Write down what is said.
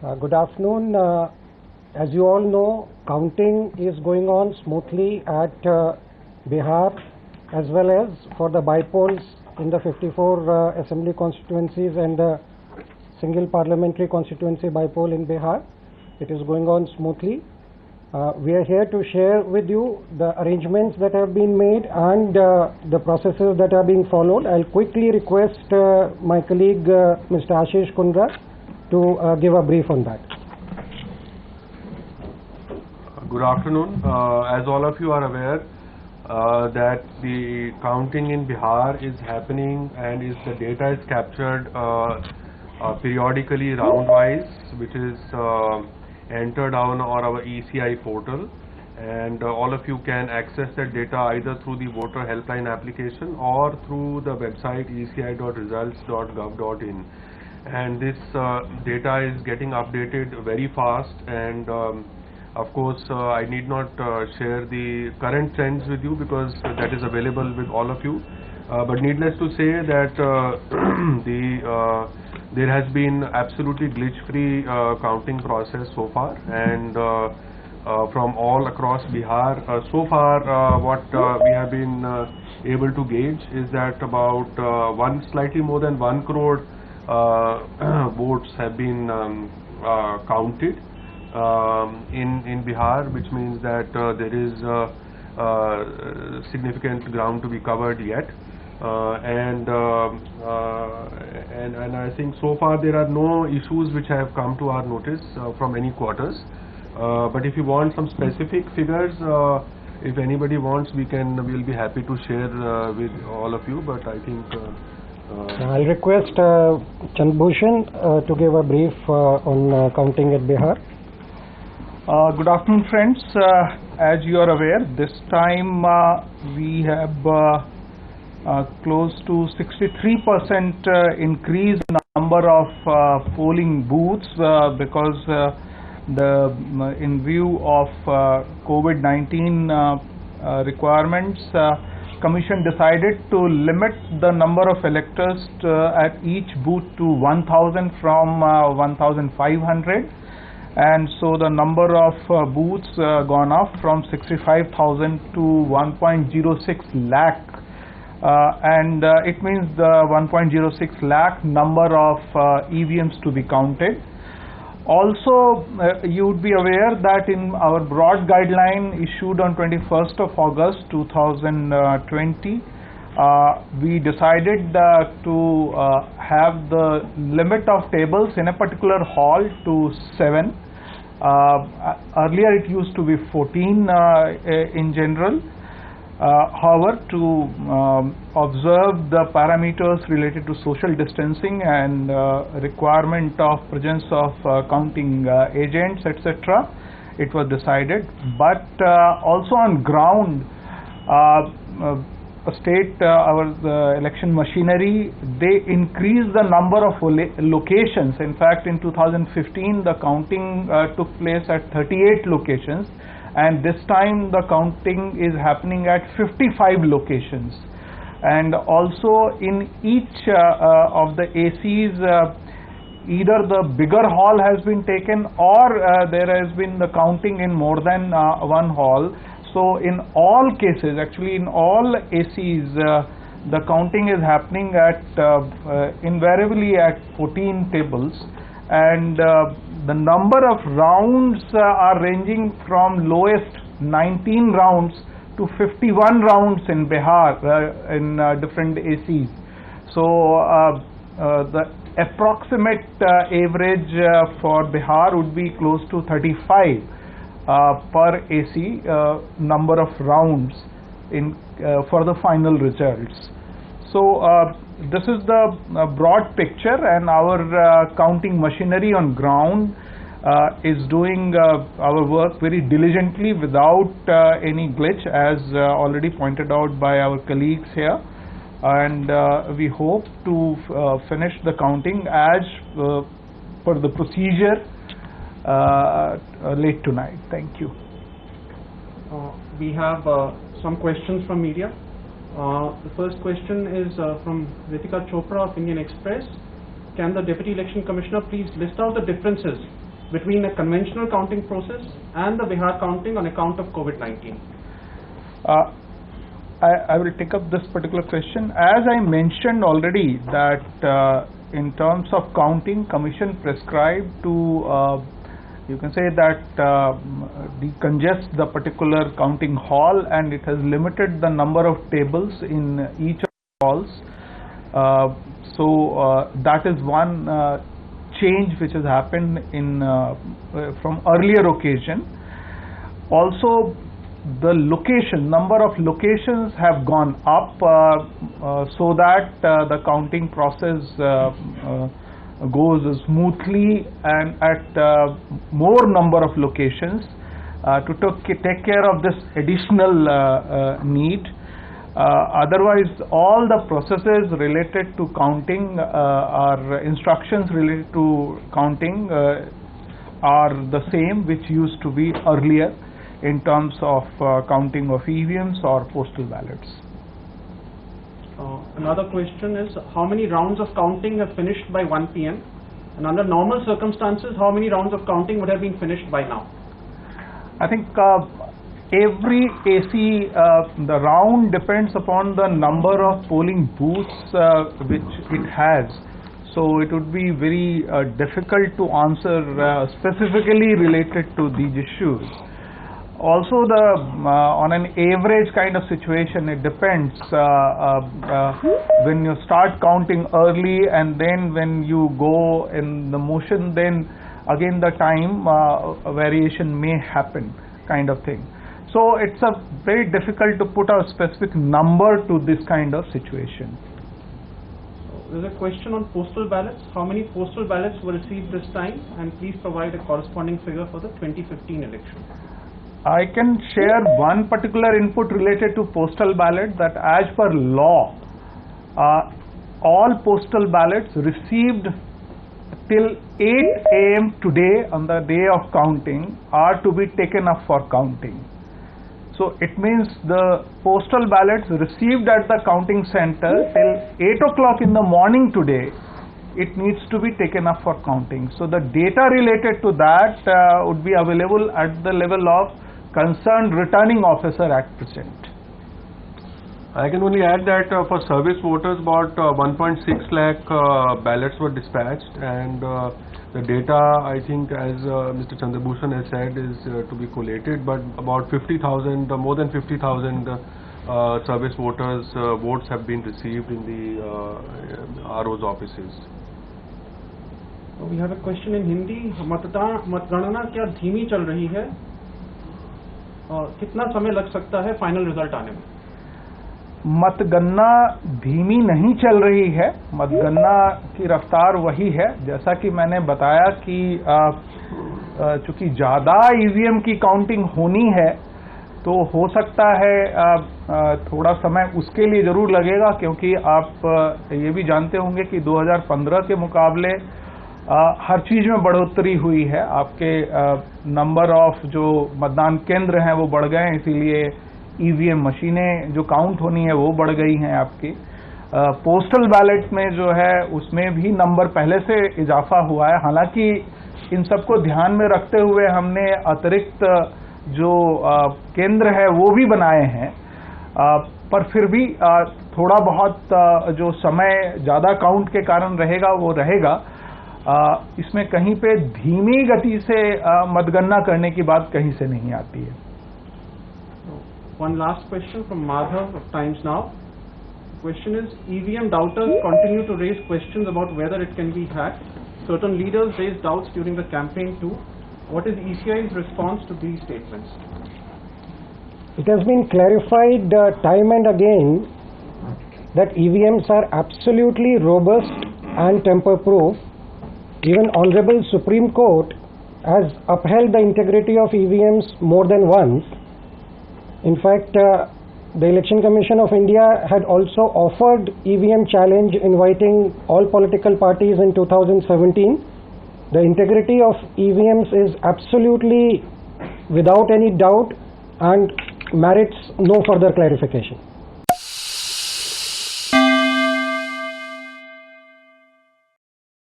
Good afternoon. As you all know, counting is going on smoothly at Bihar as well as for the bypolls in the 54 assembly constituencies and the single parliamentary constituency bypoll in Bihar. It is going on smoothly. We are here to share with you the arrangements that have been made and the processes that are being followed. I'll quickly request my colleague Mr. Ashish Kundra to give a brief on that. Good afternoon. As all of you are aware that the counting in Bihar is happening and the data is captured periodically round-wise, which is entered on our ECI portal, and all of you can access that data either through the voter helpline application or through the website eci.results.gov.in. And this data is getting updated very fast, and of course I need not share the current trends with you because that is available with all of you, but needless to say that there has been absolutely glitch-free counting process so far, and from all across Bihar. So far what we have been able to gauge is that about slightly more than 1 crore votes have been counted in Bihar, which means that there is significant ground to be covered yet, and I think so far there are no issues which have come to our notice from any quarters, but if you want some specific figures, if anybody wants, we'll be happy to share with all of you, but I think I'll request Chandbhushan to give a brief on counting at Bihar. Good afternoon, friends. As you are aware, this time we have close to 63% increase in number of polling booths because in view of COVID-19 requirements, Commission decided to limit the number of electors at each booth to 1,000 from 1,500, and so the number of booths gone up from 65,000 to 1.06 lakh, and it means the 1.06 lakh number of EVMs to be counted. Also, you would be aware that in our broad guideline issued on 21st of August 2020, we decided to have the limit of tables in a particular hall to 7. Earlier it used to be 14 in general. However, to observe the parameters related to social distancing and requirement of presence of counting agents, etc., it was decided. But also on ground, our election machinery, they increased the number of locations. In fact, in 2015, the counting took place at 38 locations. And this time the counting is happening at 55 locations, and also in each of the ACs, either the bigger hall has been taken or there has been the counting in more than one hall. So in all cases, actually in all ACs, the counting is happening at invariably at 14 tables, and the number of rounds are ranging from lowest 19 rounds to 51 rounds in Bihar in different ACs. So the approximate average for Bihar would be close to 35 per AC number of rounds in for the final results. So this is the broad picture, and our counting machinery on ground is doing our work very diligently without any glitch, as already pointed out by our colleagues here, and we hope to finish the counting as per the procedure late tonight. Thank you. We have some questions from media. The first question is from Ritika Chopra of Indian Express. Can the Deputy Election Commissioner please list out the differences between a conventional counting process and the Bihar counting on account of COVID-19? I will take up this particular question. As I mentioned already that in terms of counting, Commission prescribed to you can say that decongest the particular counting hall, and it has limited the number of tables in each of the halls. So that is one change which has happened in from earlier occasion. Also, the number of locations have gone up so that the counting process goes smoothly and at more number of locations to take care of this additional need. Otherwise, all the processes related to counting or instructions related to counting are the same which used to be earlier in terms of counting of EVMs or postal ballots. Another question is, how many rounds of counting have finished by 1 p.m. and under normal circumstances, how many rounds of counting would have been finished by now? I think every AC, the round depends upon the number of polling booths which it has. So it would be very difficult to answer specifically related to these issues. Also, on an average kind of situation, it depends. When you start counting early and then when you go in the motion, then again the time variation may happen, kind of thing. So it's very difficult to put a specific number to this kind of situation. There's a question on postal ballots. How many postal ballots were received this time? And please provide a corresponding figure for the 2015 election. I can share one particular input related to postal ballot, that as per law, all postal ballots received till 8 a.m. today on the day of counting are to be taken up for counting. So it means the postal ballots received at the counting center till 8 o'clock in the morning today, it needs to be taken up for counting. So the data related to that would be available at the level of concerned returning officer at present. I can only add that for service voters, about 1.6 lakh ballots were dispatched, and the data, I think, as Mr. Chandrabhushan has said, is to be collated, but about 50,000, more than 50,000 service voters' votes have been received in the RO's offices. We have a question in Hindi. मतगणना क्या धीमी चल रही है और कितना समय लग सकता है फाइनल रिजल्ट आने में? मतगणना धीमी नहीं चल रही है, मतगणना की रफ्तार वही है जैसा कि मैंने बताया कि चूंकि ज़्यादा ईवीएम की काउंटिंग होनी है तो हो सकता है थोड़ा समय उसके लिए ज़रूर लगेगा, क्योंकि आप ये भी जानते होंगे कि 2015 के मुकाबले हर चीज़ में बढ़ोतरी हुई है। आपके नंबर ऑफ जो मतदान केंद्र हैं वो बढ़ गए हैं, इसीलिए ईवीएम मशीनें जो काउंट होनी है वो बढ़ गई हैं आपकी। पोस्टल बैलेट में जो है उसमें भी नंबर पहले से इजाफा हुआ है। हालांकि इन सबको ध्यान में रखते हुए हमने अतिरिक्त जो केंद्र है वो भी बनाए हैं, पर फिर भी थोड़ा बहुत जो समय ज़्यादा काउंट के कारण रहेगा वो रहेगा। इसमें कहीं पे धीमी गति से मतगणना करने की बात कहीं से नहीं आती है। One last question from Madhav of Times Now. The question is, EVM doubters continue to raise questions about whether it can be hacked. Certain leaders raised doubts during the campaign too. What is ECI's response to these statements? It has been clarified time and again that EVMs are absolutely robust and tamper-proof. Even Honorable Supreme Court has upheld the integrity of EVMs more than once. In fact, the Election Commission of India had also offered EVM challenge, inviting all political parties in 2017. The integrity of EVMs is absolutely without any doubt and merits no further clarification.